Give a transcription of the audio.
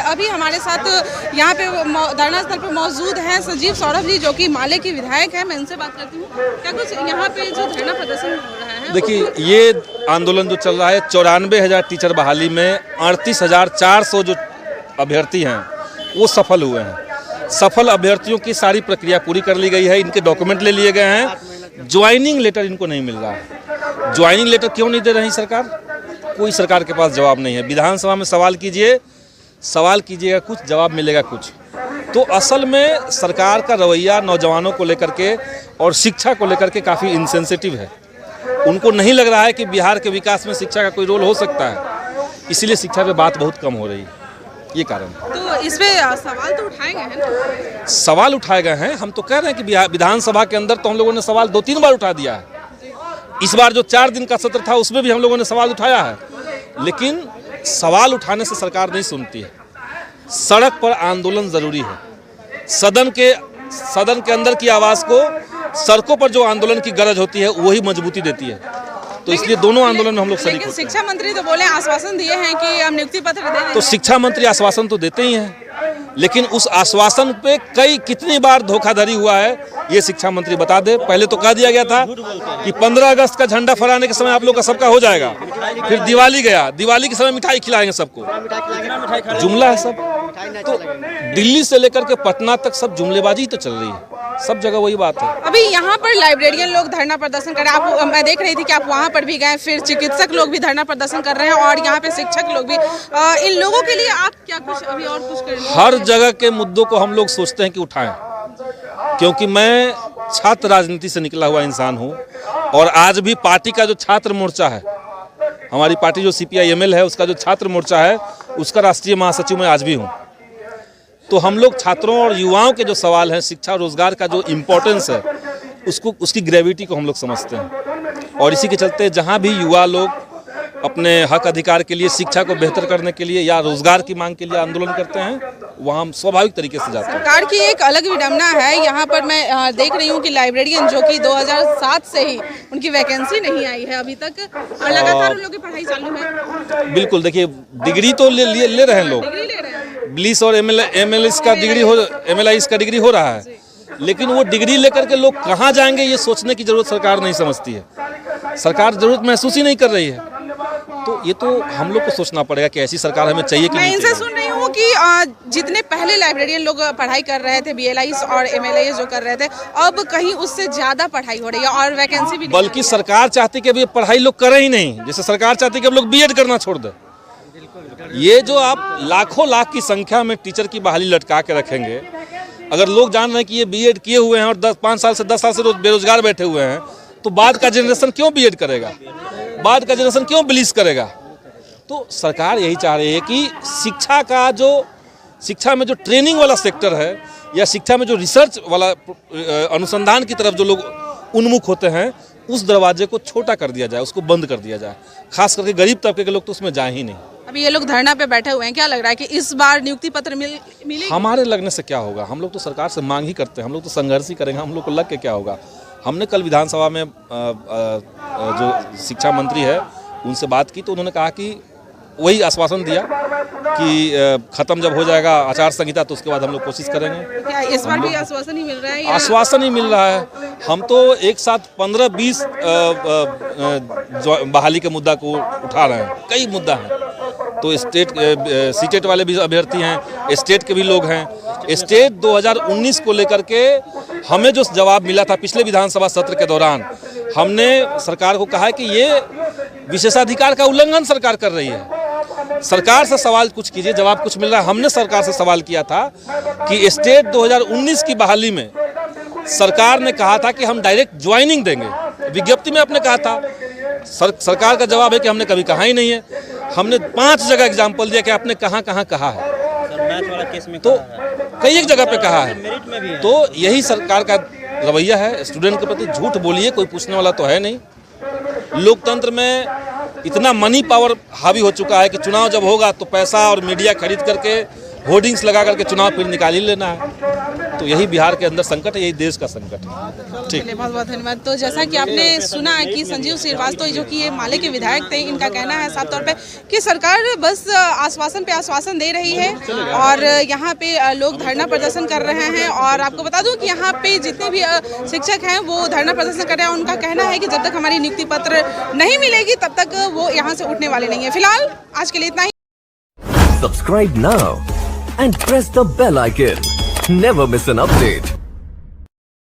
अभी हमारे साथ यहाँ पे धरना स्थल पर मौजूद हैं सजीव सौरभ जी, जो कि माले के विधायक हैं। मैं उनसे बात करती हूँ। क्या कुछ यहाँ पे जो धरना प्रदर्शन हो रहा है? देखिए, ये आंदोलन जो चल रहा है 94,000 टीचर बहाली में 38,400 जो अभ्यर्थी हैं वो सफल हुए हैं। सफल अभ्यर्थियों की सारी प्रक्रिया पूरी कर ली गई है, इनके डॉक्यूमेंट ले लिए गए हैं। ज्वाइनिंग लेटर इनको नहीं मिल रहा है। ज्वाइनिंग लेटर क्यों नहीं दे रही सरकार? कोई सरकार के पास जवाब नहीं है। विधानसभा में सवाल कीजिएगा कुछ, जवाब मिलेगा कुछ। तो असल में सरकार का रवैया नौजवानों को लेकर के और शिक्षा को लेकर के काफ़ी इनसेंसिटिव है। उनको नहीं लग रहा है कि बिहार के विकास में शिक्षा का कोई रोल हो सकता है, इसीलिए शिक्षा पे बात बहुत कम हो रही है। ये कारण। तो इस पे सवाल तो उठाए गए हैं ना? सवाल उठाए गए हैं। हम तो कह रहे हैं कि विधानसभा के अंदर तो हम लोगों ने सवाल 2-3 बार उठा दिया है। इस बार जो 4 दिन का सत्र था उसमें भी हम लोगों ने सवाल उठाया है, लेकिन सवाल उठाने से सरकार नहीं सुनती है। सड़क पर आंदोलन जरूरी है। सदन के अंदर की आवाज़ को सड़कों पर जो आंदोलन की गरज होती है वही मजबूती देती है। तो इसलिए दोनों आंदोलन में हम लोग शरीक होते हैं। शिक्षा मंत्री तो बोले, आश्वासन दिए हैं कि हम नियुक्ति पत्र दे देंगे। तो शिक्षा मंत्री आश्वासन तो देते ही हैं, लेकिन उस आश्वासन पे कितनी बार धोखाधड़ी हुआ है ये शिक्षा मंत्री बता दे। पहले तो कह दिया गया था कि 15 अगस्त का झंडा फहराने के समय आप लोग का सबका हो जाएगा। फिर दिवाली गया, दिवाली के समय मिठाई खिलाएंगे सबको। जुमला है सब। तो दिल्ली से लेकर के पटना तक सब जुमलेबाजी तो चल रही है, सब जगह वही बात है। अभी यहाँ पर लाइब्रेरियन लोग धरना प्रदर्शन कर रहे हैं। मैं देख रही थी कि आप वहाँ पर भी गए, फिर चिकित्सक लोग भी धरना प्रदर्शन कर रहे हैं और यहाँ पे शिक्षक लोग भी। इन लोगों के लिए आप क्या कुछ अभी और कुछ कर रहे हैं? हर जगह के मुद्दों को हम लोग सोचते हैं कि उठाएं, क्योंकि मैं छात्र राजनीति से निकला हुआ इंसान हूँ और आज भी पार्टी का जो छात्र मोर्चा है, हमारी पार्टी जो CPI-ML है, उसका जो छात्र मोर्चा है उसका राष्ट्रीय महासचिव मैं आज भी हूँ। तो हम लोग छात्रों और युवाओं के जो सवाल हैं, शिक्षा और रोजगार का जो इम्पोर्टेंस है, उसकी ग्रेविटी को हम लोग समझते हैं और इसी के चलते जहाँ भी युवा लोग अपने हक अधिकार के लिए, शिक्षा को बेहतर करने के लिए या रोजगार की मांग के लिए आंदोलन करते हैं, वहाँ हम स्वाभाविक तरीके से जाते हैं। सरकार की एक अलग विडंबना है। यहाँ पर मैं देख रही हूँ कि लाइब्रेरियन जो कि 2007 से ही उनकी वैकेंसी नहीं आई है अभी तक, और लगातार उन लोगों की पढ़ाई चालू है। बिल्कुल, देखिए डिग्री तो ले रहे हैं लोग, BLIS और MLIS का डिग्री हो रहा है, लेकिन वो डिग्री लेकर के लोग कहाँ जाएंगे ये सोचने की जरूरत सरकार नहीं समझती है। सरकार जरूरत महसूस ही नहीं कर रही है। तो ये तो हम लोग को सोचना पड़ेगा कि ऐसी सरकार हमें चाहिए कि नहीं। मैं इनसे सुन रही हूँ कि जितने पहले लाइब्रेरियन लोग पढ़ाई कर रहे थे, BLIS और MLIS जो कर रहे थे, अब कहीं उससे ज्यादा पढ़ाई हो रही है और वैकेंसी भी। बल्कि सरकार चाहती कि अब ये पढ़ाई लोग करें ही नहीं। जैसे सरकार चाहती कि अब लोग BEd करना छोड़ दे। ये जो आप लाखों लाख की संख्या में टीचर की बहाली लटका के रखेंगे, अगर लोग जान रहे हैं कि ये BEd किए हुए हैं और 10 साल से रोज बेरोजगार बैठे हुए हैं, तो बाद का जनरेशन क्यों BEd करेगा? बाद का जनरेशन क्यों BLIS करेगा? तो सरकार यही चाह रही है कि शिक्षा में जो ट्रेनिंग वाला सेक्टर है या शिक्षा में जो रिसर्च वाला अनुसंधान की तरफ जो लोग उन्मुख होते हैं, उस दरवाजे को छोटा कर दिया जाए, उसको बंद कर दिया जाए। खास करके गरीब तबके के लोग तो उसमें जाए ही नहीं। अभी ये लोग धरना पे बैठे हुए हैं, क्या लग रहा है कि इस बार नियुक्ति पत्र मिलेगी? हमारे लगने से क्या होगा? हम लोग तो सरकार से मांग ही करते हैं, हम लोग तो संघर्ष ही करेंगे। हम लोग को लग के क्या होगा? हमने कल विधानसभा में जो शिक्षा मंत्री है उनसे बात की, तो उन्होंने कहा कि वही आश्वासन दिया कि खत्म जब हो जाएगा आचार संहिता तो उसके बाद हम लोग कोशिश करेंगे। क्या इस बार भी आश्वासन ही मिल रहा है? आश्वासन ही मिल रहा है। हम तो एक साथ 15-20 बहाली के मुद्दा को उठा रहे हैं। कई मुद्दा हैं। तो सीटेट वाले भी अभ्यर्थी हैं, स्टेट के भी लोग हैं। स्टेट 2019 को लेकर के हमें जो जवाब मिला था पिछले विधानसभा सत्र के दौरान, हमने सरकार को कहा है कि ये विशेषाधिकार का उल्लंघन सरकार कर रही है। सरकार से सवाल कुछ कीजिए, जवाब कुछ मिल रहा है। हमने सरकार से सवाल किया था कि स्टेट 2019 की बहाली में सरकार ने कहा था कि हम डायरेक्ट ज्वाइनिंग देंगे, विज्ञप्ति में आपने कहा था। सरकार का जवाब है कि हमने कभी कहा ही नहीं है। हमने 5 जगह एग्जाम्पल दिया कि आपने कहाँ कहा है, तो कई एक जगह पे कहा है। तो यही सरकार का रवैया है। स्टूडेंट के प्रति झूठ बोलिए, कोई पूछने वाला तो है नहीं। लोकतंत्र में इतना मनी पावर हावी हो चुका है कि चुनाव जब होगा तो पैसा और मीडिया खरीद करके होर्डिंग्स लगा करके चुनाव फिर निकाल ही लेना है। तो यही बिहार के अंदर संकट है, यही देश का संकट है। ठीक, चलिए, बहुत बहुत धन्यवाद। तो जैसा कि आपने सुना कि संजीव श्रीवास्तव जो कि ये माले के विधायक थे, इनका कहना है साफ तौर पे कि सरकार बस आश्वासन पे आश्वासन दे रही है और यहाँ पे लोग धरना प्रदर्शन कर रहे हैं। और आपको बता दूं कि यहाँ पे जितने भी शिक्षक हैं वो धरना प्रदर्शन कर रहे हैं। उनका कहना है कि जब तक हमारी नियुक्ति पत्र नहीं मिलेगी तब तक वो यहाँ से उठने वाले नहीं है। फिलहाल आज के लिए इतना ही। Subscribe now and press the bell icon. Never miss an update.